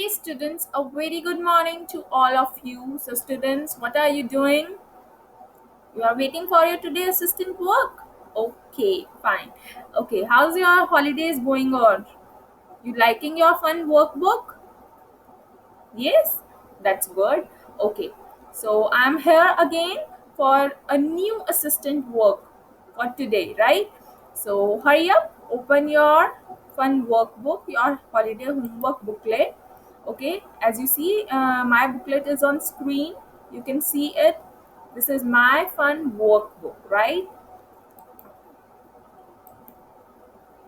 students, a very good morning to all of you. So students, what are you doing? You are waiting for your today assistant work? Okay, fine. Okay, how's your holidays going on? You liking your fun workbook? Yes, that's good. Okay, so I'm here again for a new assistant work for today, right? So hurry up, open your fun workbook, your holiday homework booklet. Okay, as you see, my booklet is on screen. You can see it. This is my fun workbook, right?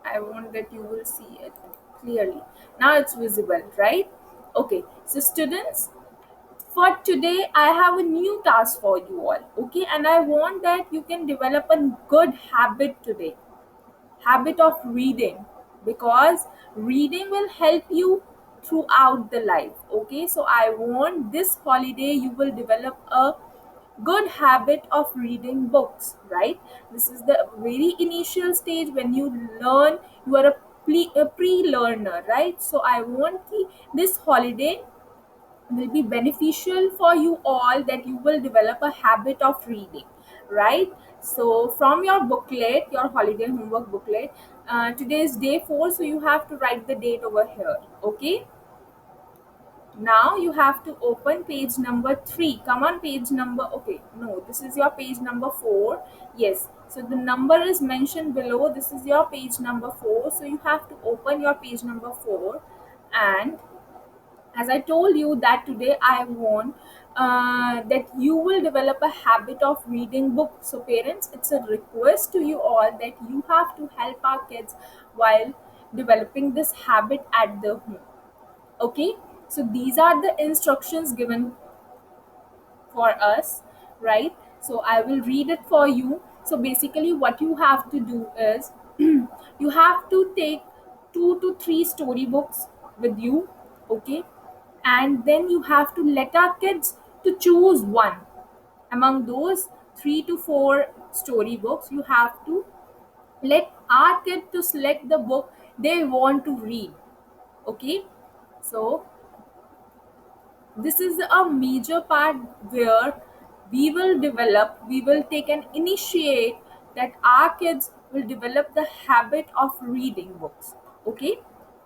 I want that you will see it clearly. Now it's visible, right? Okay, so students, for today I have a new task for you all, okay, and I want that you can develop a good habit today, habit of reading, because reading will help you throughout the life. Okay, so I want this holiday you will develop a good habit of reading books, right? This is the very initial stage when you learn. You are a pre-learner, right? So I want this holiday will be beneficial for you all, that you will develop a habit of reading, right? So from your booklet, your holiday homework booklet, today is day 4, so you have to write the date over here. Okay, now you have to open page number 3. Come on, page number, okay, no, this is your page number 4. Yes, so the number is mentioned below. This is your page number 4, so you have to open your page number 4. And as I told you that today I want that you will develop a habit of reading books. So parents, it's a request to you all that you have to help our kids while developing this habit at the home. Okay, so these are the instructions given for us, right? So I will read it for you. So basically what you have to do is you have to take 2 to 3 storybooks with you, okay, and then you have to let our kids to choose one among those 3 to 4 storybooks. You have to let our kid to select the book they want to read. Okay, so this is a major part where we will take an initiate that our kids will develop the habit of reading books. Okay,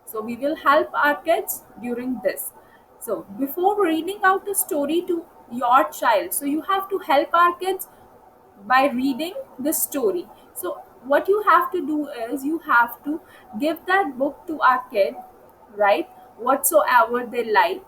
so we will help our kids during this. So before reading out a story to your child, so you have to help our kids by reading the story. So what you have to do is you have to give that book to our kid, right? Whatsoever they like,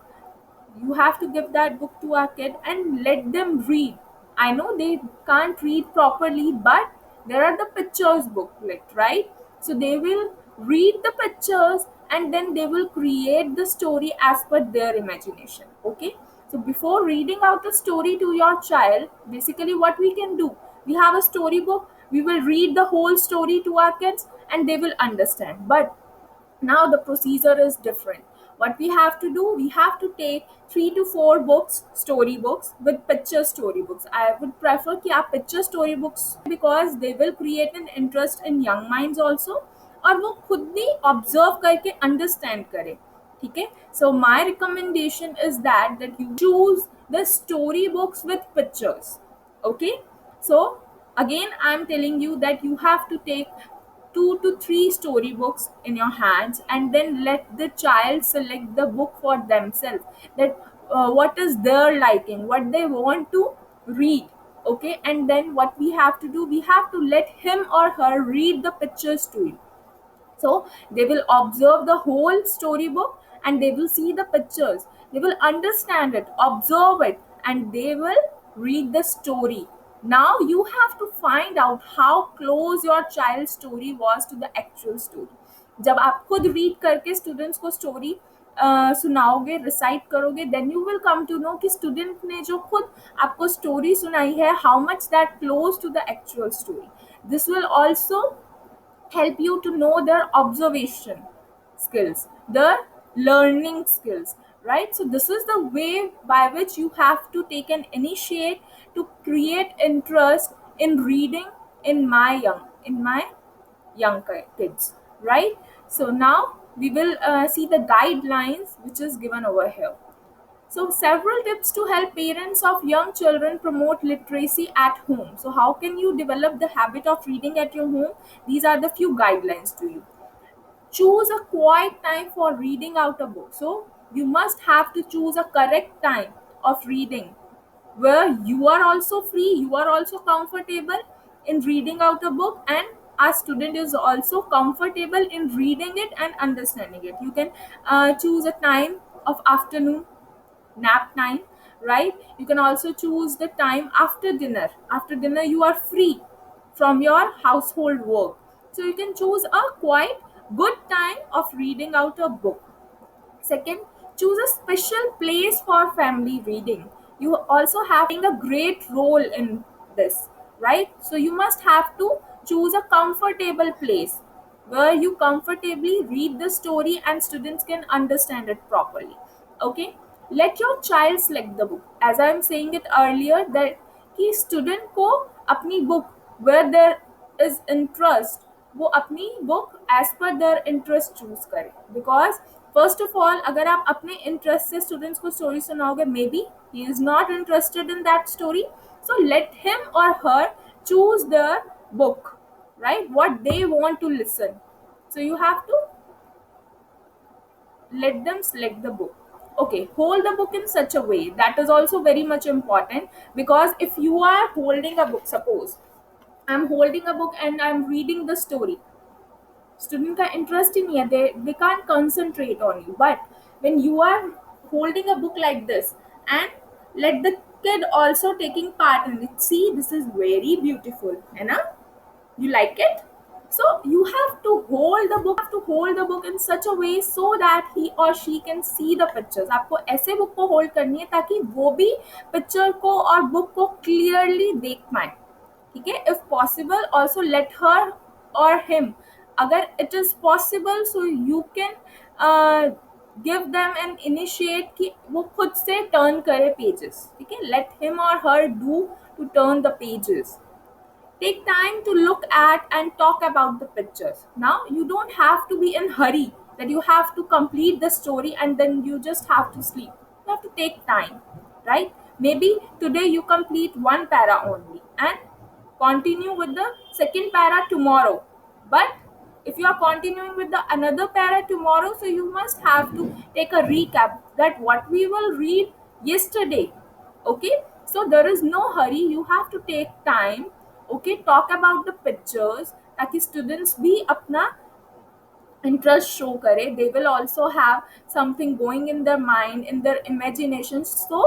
you have to give that book to our kid and let them read. I know they can't read properly, but there are the pictures booklet, right? So they will read the pictures and then they will create the story as per their imagination. Okay, so before reading out a story to your child, basically what we can do, we have a storybook, we will read the whole story to our kids and they will understand. But now the procedure is different. What we have to do, we have to take 3 to 4 books, storybooks with picture storybooks. I would prefer कि आप picture storybooks, because they will create an interest in young minds also, और वो खुद भी observe करके understand करे. ठीक है, so my recommendation is that you choose the storybooks with pictures. Okay, so again I'm telling you that you have to take 2 to 3 storybooks in your hands and then let the child select the book for themselves, that what is their liking, what they want to read. Okay, and then what we have to do, we have to let him or her read the pictures to you. So they will observe the whole storybook and they will see the pictures, they will understand it, observe it, and they will read the story. Now you have to find out how close your child's story was to the actual story. जब आप खुद read करके students को story सुनाओगे, recite करोगे, then you will come to know कि student ने जो खुद आपको स्टोरी सुनाई है, how much that close to the actual story. This will also help you to know their observation skills, their learning skills, right? So this is the way by which you have to take an initiate to create interest in reading in my young kids, right? So now we will see the guidelines which is given over here. So, several tips to help parents of young children promote literacy at home. So, how can you develop the habit of reading at your home? These are the few guidelines to you. Choose a quiet time for reading out a book. So, you must have to choose a correct time of reading where you are also free, you are also comfortable in reading out a book, and a student is also comfortable in reading it and understanding it. You can choose a time of afternoon, nap time, right? You can also choose the time after dinner. After dinner you are free from your household work, so you can choose a quite good time of reading out a book. Second, choose a special place for family reading. You also have a great role in this, right? So you must have to choose a comfortable place where you comfortably read the story and students can understand it properly. Okay? Let your child select the book. As I am saying it earlier, that कि student को अपनी book where there is interest, वो अपनी book as per their interest choose करें. Because first of all, अगर आप अपने interest से स्टूडेंट्स को स्टोरी सुनाओगे, maybe he is not interested in that story. So let him और her choose their book, right? What they want to listen. So you have to let them select the book. Okay, hold the book in such a way, that is also very much important. Because if you are holding a book, suppose I'm holding a book and I'm reading the story, student का interest ही नहीं है, they can't concentrate on you. But when you are holding a book like this and let the kid also taking part in it, see, this is very beautiful, है ना? You like it? So you have to hold the book in such a way so that he or she can see the pictures. आपको ऐसे book को hold करनी है ताकि वो भी पिक्चर को और बुक को क्लियरली देख पाए. ठीक है? If possible also let her और हिम, अगर it is possible, so you can give them an initiate कि वो खुद से टर्न करे पेजेस. ठीक है? लेट हिम और her do to turn the pages. Take time to look at and talk about the pictures. Now you don't have to be in hurry that you have to complete the story and then you just have to sleep. You have to take time, right? Maybe today you complete one para only and continue with the second para tomorrow. But if you are continuing with the another para tomorrow, so you must have to take a recap that what we will read yesterday. Okay, so there is no hurry, you have to take time. Okay, talk about the pictures ताकि students भी अपना interest show करे. They will also have something going in their mind, in their imagination. So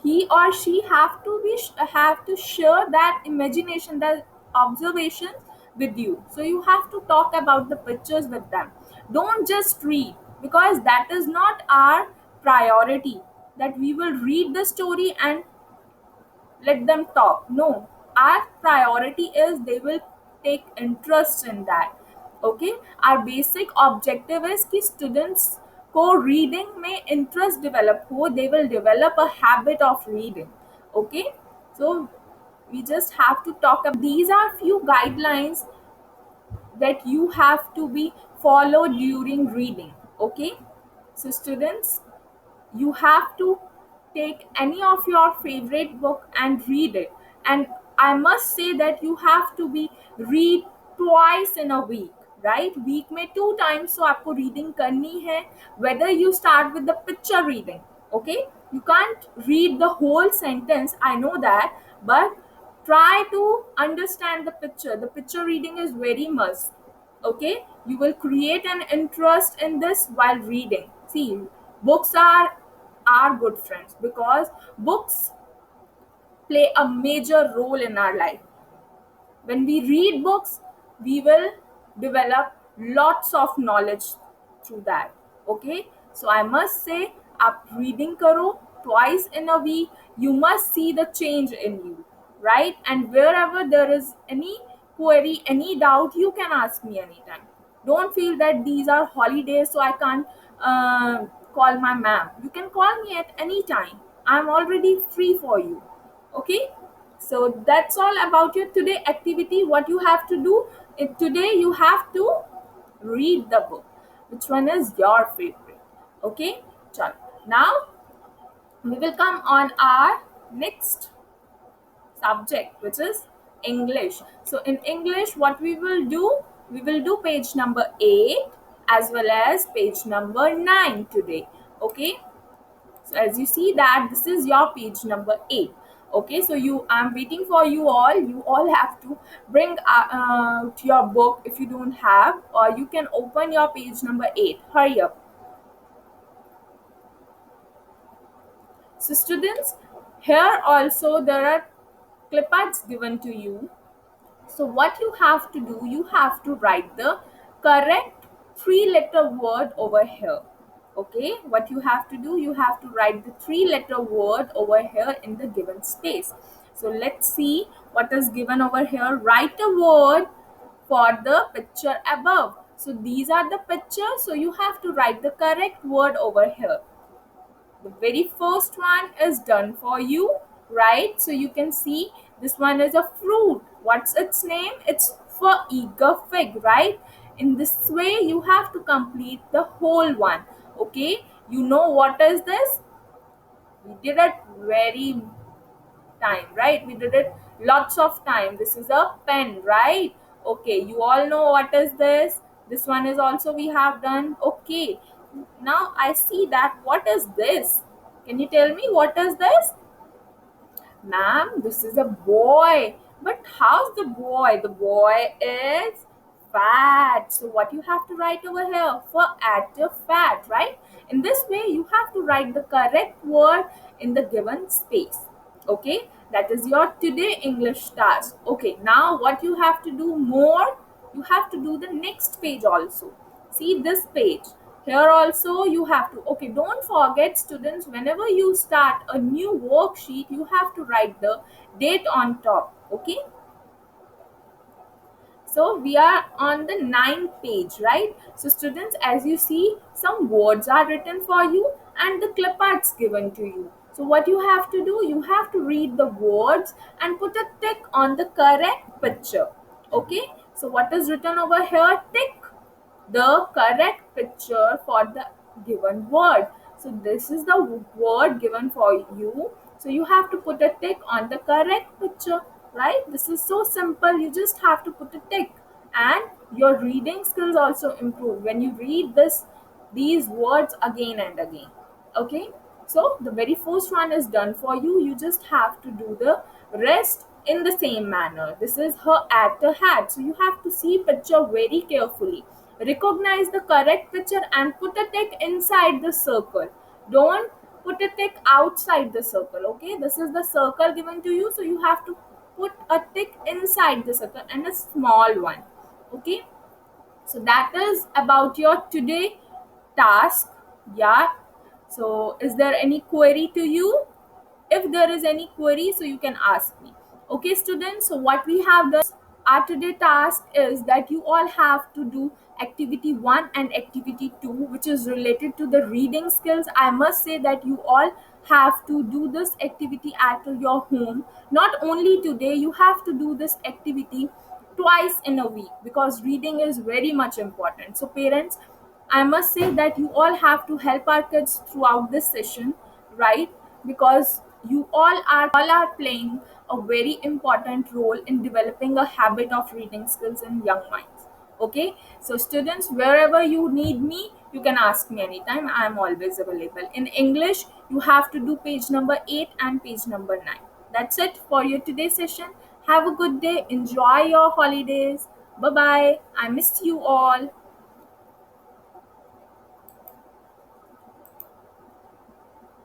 he or she have to share that imagination, that observation with you. So you have to talk about the pictures with them. Don't just read, because that is not our priority, that we will read the story and let them talk. No, our priority is they will take interest in that. Okay, our basic objective is कि students को reading में interest develop हो, they will develop a habit of reading. Okay, so we just have to talk about these are few guidelines that you have to be followed during reading. Okay, so students, you have to take any of your favorite book and read it. And I must say that you have to be read twice in a week, right? Week में 2 times so आपको reading करनी है. Whether you start with the picture reading, okay, you can't read the whole sentence, I know that, but try to understand the picture. The picture reading is very must. Okay, you will create an interest in this while reading. See, books are good friends, because books play a major role in our life. When we read books, we will develop lots of knowledge through that. Okay, so I must say, आप reading करो twice in a week. You must see the change in you, right? And wherever there is any query, any doubt, you can ask me anytime. Don't feel that these are holidays so I can't call my ma'am. You can call me at any time. I'm already free for you. Okay, so that's all about your today activity. What you have to do today, you have to read the book. which one is your favorite. Okay, chalo. Now we will come on our next subject, which is English. So in English, what we will do page number 8 as well as page number 9 today. Okay, so as you see that this is your page number 8. Okay, so I'm waiting for you all. You all have to bring to your book if you don't have, or you can open your page number 8. Hurry up. So students, here also there are clipards given to you. So what you have to do, you have to write the correct three-letter word over here. Okay, what you have to do, you have to write the three-letter word over here in the given space. So let's see what is given over here. Write a word for the picture above. So these are the pictures. So you have to write the correct word over here. The very first one is done for you, right? So you can see this one is a fruit. What's its name? It's for eager fig, right? In this way you have to complete the whole one. Okay, you know what is this? We did it very time, right? We did it lots of time. This is a pen, right? Okay, you all know what is this. This one is also we have done. Okay, now I see that what is this? Can you tell me what is this? Ma'am, this is a boy. But how's the boy? The boy is fat. So what you have to write over here? For active fat, right? In this way, you have to write the correct word in the given space. Okay, that is your today English task. Okay, now what you have to do more? You have to do the next page also. See this page. Here also you have to, okay, don't forget students, whenever you start a new worksheet, you have to write the date on top. Okay, so we are on the ninth page, right? So students, as you see, some words are written for you and the clip arts given to you. So what you have to do, you have to read the words and put a tick on the correct picture. Okay, so what is written over here? Tick the correct picture for the given word. So this is the word given for you. So you have to put a tick on the correct picture, right? This is so simple. You just have to put a tick, and your reading skills also improve when you read these words again and again. Okay, so the very first one is done for you. You just have to do the rest in the same manner. This is her at the hat. So you have to see picture very carefully. Recognize the correct picture and put a tick inside the circle. Don't put a tick outside the circle. Okay, this is the circle given to you. So you have to put a tick inside the circle and a small one. Okay, so that is about your today task. Yeah, so is there any query to you? If there is any query, so you can ask me. Okay students, so what we have done, our today task is that you all have to do activity 1 and activity 2, which is related to the reading skills. I must say that you all have to do this activity at your home. Not only today, you have to do this activity twice in a week, because reading is very much important. So parents, I must say that you all have to help our kids throughout this session, right? Because you all are playing a very important role in developing a habit of reading skills in young minds. Okay, so students, wherever you need me, you can ask me anytime. I am always available. In English, you have to do page number 8 and page number 9. That's it for your today's session. Have a good day. Enjoy your holidays. Bye bye. I missed you all.